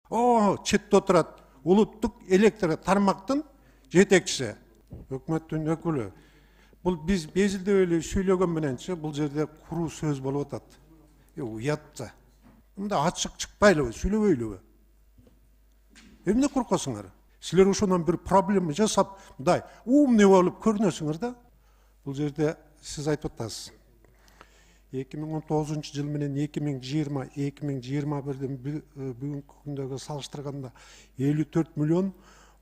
Четте отурат улуттук электр тармактын жетекчиси, өкмөттүн өкүлү. Бул биз безилдеп эле сүйлөгөн мененчи бул жерде куруу сөз болуп атат. Уятты. Мында ачык чыкпайлыбы, сүйлөбөйлүбү? Эмне коркосуңар? Силер ошондон бир проблема жасап, мындай умный болуп көрүнөсүңөр да. Бул жерде сиз айтып атасыз. 2019 жыл менен 2020-2021-дин бүгүнкү күндөгү салыштырганда 54 миллион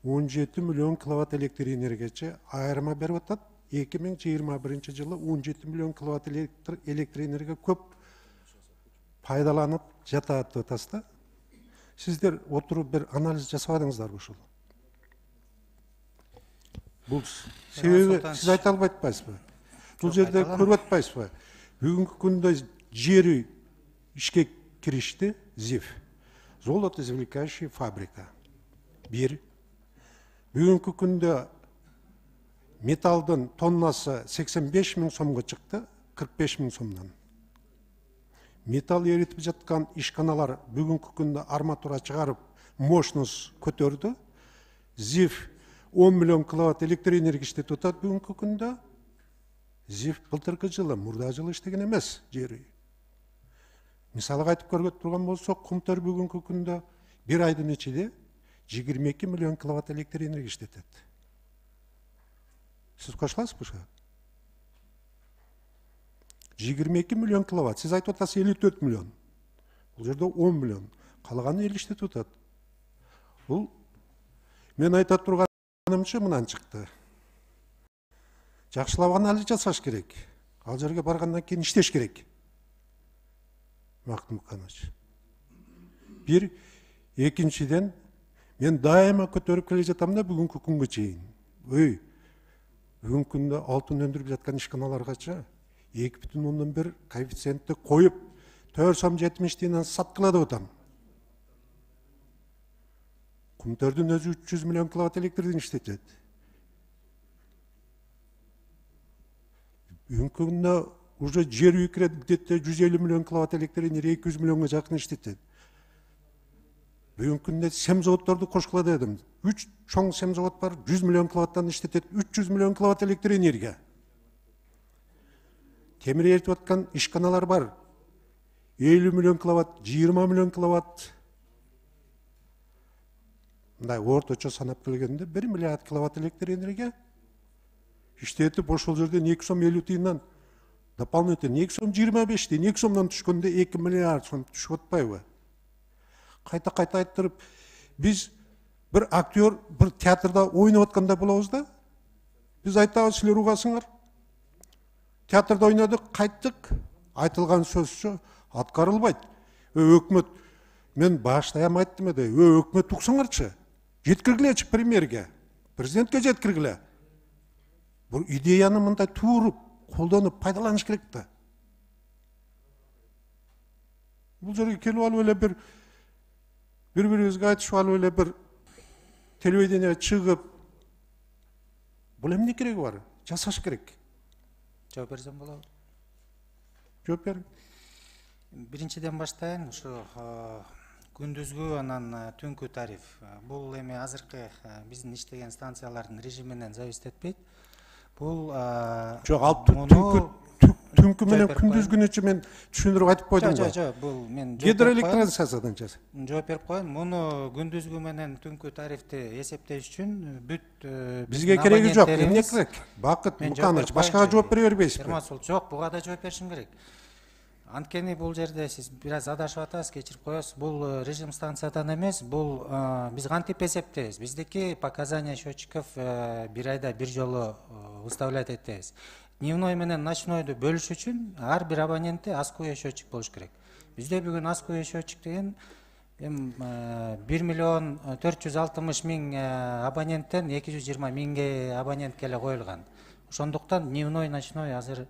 17 миллион киловатт электр энергиячы айырма берип атат. 2021 жылы 17 миллион киловатт электр энергия көп пайдаланып жатат деп атасыз да. Сиздер отуруп бир анализ жасабадыңыздарбы ушул? Бул себеби сиз айта албай атпайсызбы? Бул жерде көрүп атпайсызбы? Бүгүнкү күндө жери ишке киришти, ЗИФ. Золотоизвлекающая фабрика. Бир. Бүгүнкү күндө металдын тоннасы 85 000 сомго чыкты, 45 000 сомдон. Металл эритип жаткан ишканалар бүгүнкү күндө арматура чыгарып, мощность көтөрдү. ЗИФ 10 миллион киловатт электр энергия иштетип атат бүгүнкү күндө. ЗИФ былтыркы жылы, мурда жылы иштеген эмес жери. Мисалга айтып көргөт турган болсок, Кумтөр бүгүнкү күндө бир айдын ичинде 22 миллион киловатт электр энергия иштетет. Сиз кошуласызбы ошого? 22 миллион киловатт. Сиз айтып атасыз 54 миллион. Бул жерде 10 миллион. Калганы эл иштетип атат. Бул мен айта турганымчы мындан чыкты. Жакшылап анализ жасаш керек. Ал жерге баргандан кийин иштеш керек. Мактум Муканович. Бир, экинчиден мен дайыма көтөрүп келе жатам да бүгүнкү күнгө чейин. Бүгүнкү күндө алтын өндүрүп жаткан ишканаларгачы 2,1 коэффициентти коюп 4,70 тиындан саткыла деп атам. Кумтөрдүн өзү 300 миллион киловатт электрден иштетет. Бүгүнкү күндө уже жер үйкүрет где-то 150 миллион киловатт электр энергия 200 миллионго жакын иштетет. Бүгүнкү күндө сем заводдорду кошкула дедим. 3 чоң сем завод бар, 100 миллион киловаттан иштетет, 300 миллион киловатт электр энергия. Темир эритип аткан ишканалар бар. 50 миллион киловатт, 20 миллион киловатт. Мындай орточо санап келгенде 1 миллиард киловатт электр энергия иштетип ошол жерден 2 сом 50 тыйындан дополнительно 2 сом 25 тыйын, 2 сомдон түшкөндө 2 миллиард сом түшүп атпайбы? Кайта айттырып, биз bir актер bir театрда ойнап атканда болобуз да. Биз айтабыз, силер угасыңар. Театрда ойнадык, кайттык. Айтылган сөзчү аткарылбайт. Өкмөт, мен баштайам айттым эде. Өкмөт уксаңарчы. Жеткиргилечи премьерге. Президентке жеткиргиле. Бул идеяны мындай тууруп, колдонуп пайдаланыш керек да. Бул жерге келип алып эле бири-бирибизге айтышып алып эле бир телевидениеге чыгып, бул эмне кереги бар? Жасаш керек. Жооп берсем болобу? Жооп бериң. Биринчиден баштайын, ушу күндүзгү анан түнкү тариф. Бул эми азыркы биздин иштеген станциялардын режиминен зависит этпейт. Бул жок, ал түнкү менен күндүзгүнүчү мен түшүндүрүп айтып койдум го. Жок, бул мен гидроэлектростансиядан жаз. Жооп берип коеюн. Муну күндүзгү менен түнкү тарифти эсептеш үчүн бизге кереги жок. Эмне керек? Бакыт Муканович, башкага жооп бере бербейсизби? Ермасул, жок, буга да жооп беришим керек. Анткени бул жерде сиз бир аз адашып атасыз, кечирип коесуз. Бул режим станциядан эмес, бул биз кантип эсептейбиз? Биздики показания счетчиков бир айда бир жолу выставлять этебиз. Дневной менен ночнойду бөлүш үчүн ар бир абонентте аскуя счетчик болуш керек. Бизде бүгүн аскуя счетчик деген 1 миллион 460 миң абоненттен 220 миңге абонентке эле коюлган. Ошондуктан дневной, ночной азыр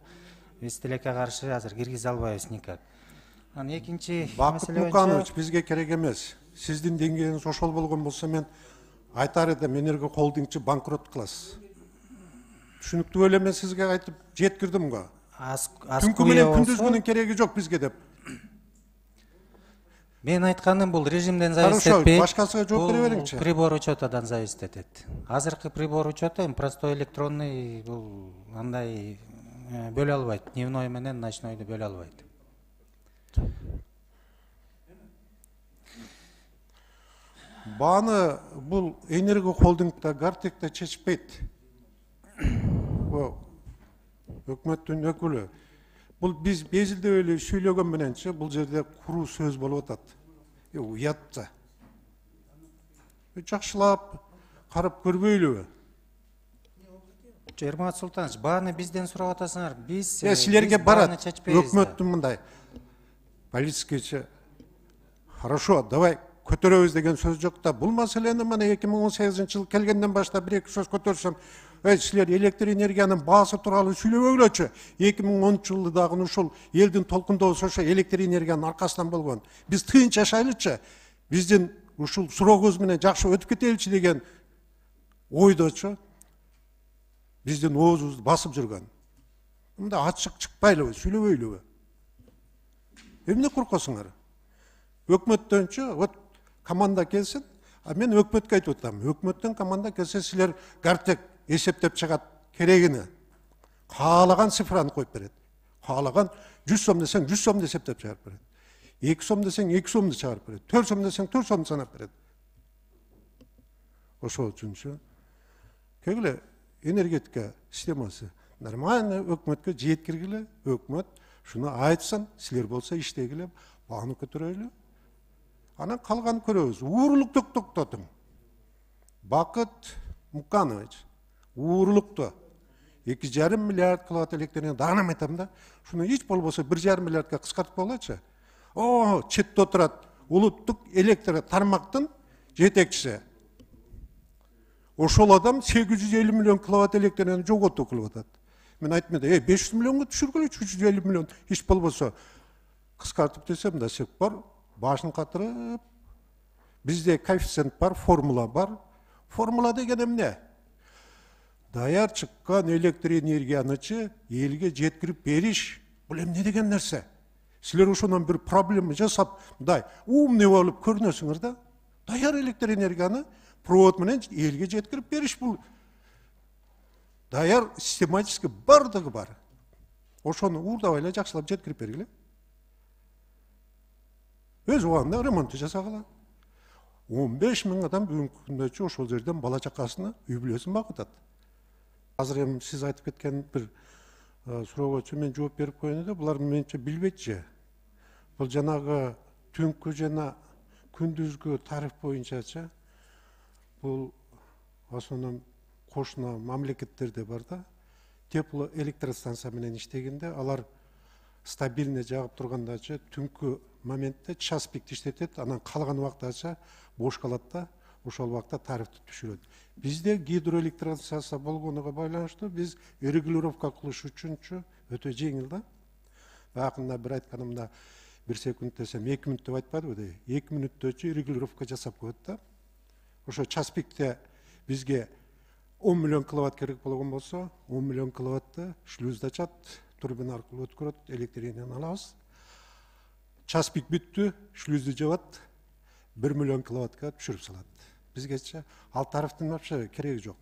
биз тилекке каршы азыр киргизе албайбыз никак. Анан экинчи Бакыт Муканович, бизге керек эмес. Сиздин деңгээлиңиз ошол болгон болсо мен айтар эдим, Энерго холдингчи банкрот кыласыз. Түшүнүктүү эле мен сизге айтып жеткирдим го. Түнкү менен күндүзгүнүн кереги жок бизге деп. Мен айтканым бул режимден зависит Хорошо, этпейт. башкасына жооп бере бериңчи. Бул прибор учетадан зависит этет. Азыркы прибор учета эми простой электронный бул андай бөлө албайт. Дневной менен ночнойду бөлө албайт. Бааны бул энерго холдингда Гартекте чечпейт. Өкмөттүн өкүлү. Бул биз безилдеп эле сүйлөгөн мененчи бул жерде куруу сөз болуп атат. Уятты. Жакшылап карап көрбөйлүбү? Ермат Султанович, бааны бизден сурап атасыңар. Биз Силерге барат. чечпейбиз да. Өкмөттүн мындай политикачы хорошо, давай көтөрөбүз деген сөз жок да. Бул маселени мына 2018-жыл келгенден баштап бир-эки сөз көтөрсөм, силер электр энергиянын баасы тууралуу сүйлөбөйлөчү. 2010-жылы дагы ушул элдин толкундоосу ошо электр энергиянын аркасынан болгон. Биз тынч жашайлычы. Биздин ушул суроогубуз менен жакшы өтүп кетеличи деген ойдочу. Биздин оозубузду басып жүргөн. Мында ачык чыкпайлыбы, сүйлөбөйлүбү? Эмне коркосуңар? Өкмөттөнчү, вот команда келсин, а мен өкмөткө айтып атам. Өкмөттөн команда келсе силер Гартек эсептеп чыгат керегини. Каалаган цифраны коюп берет. Каалаган 100 сом десең 100 сомду эсептеп чыгарып берет. 2 сом десең 2 сомду чыгарып берет. 4 сом десең 4 сомду санап берет. Ошол үчүнчү кегиле энергетика системасы нормально өкмөткө жеткиргиле, өкмөт шуну айтсын, силер болсо иштегиле, бааны көтөрөлү. Анан калганын көрөбүз. Уурулукту токтотуң. Бакыт Муканович, уурулукту 2,5 миллиард киловатт электр энергия дагы айтам да. Шуну эч болбосо 1,5 миллиардка кыскартып койгулачы. Четте отурат улуттук электр тармактын жетекчиси. Ошол адам 850 миллион киловатт электр энергияны жоготуу кылып атат. Мен айттым да, 500 миллионго түшүргүлөчү, 350 миллион эч болбосо кыскартып десем да сек бар, башын катырып. Бизде коэффициент бар, формула бар. Формула деген эмне? Даяр чыккан электр энергиянычы элге жеткирип бериш. Бул эмне деген нерсе? Силер ошонун бир проблема жасап, мындай умный болуп көрүнөсүңөр да. Даяр электр энергияны провод менен элге жеткирип бериш бул. Даяр систематически бардыгы бар. Ошону уурдабай эле жакшылап жеткирип бергиле. Өз убагында ремонт жасагыла. 15 000 адам бүгүнкү күндө ошол жерден бала чакасына үй бүлөсүн багып атат. Азыр эми сиз айтып кеткен бир суроого мен жооп берип коеюн да, булар менче билбейт. Бул жанагы түнкү жана күндүзгү тариф боюнчачы бул основном кошуна мамлекеттерде бар да. Теплоэлектростанция менен иштегенде алар стабильный жагып тургандачы түнкү моментте час пикти иштетет, анан калган убактачы бош калат да, ошол убакта тарифти түшүрөт. Бизде гидроэлектростанция болгонуга байланыштуу биз регулировка кылыш үчүнчү өтө жеңил да. Акында бир айтканымда 1 секунд десем 2 мүнөт деп айтпадыбы? 2 мүнөттөчү регулировка жасап коет да. Ошо час пикте бизге 10 миллион киловатт керек болгон болсо, 10 миллион киловатты шлюзда ачат, турбина аркылуу өткөрөт, электр энергияны алабыз. Час пик бүттү, шлюзду жабат, 1 миллион киловаттка түшүрүп салат. Бизгечи ал тарифтин вообще кереги жок.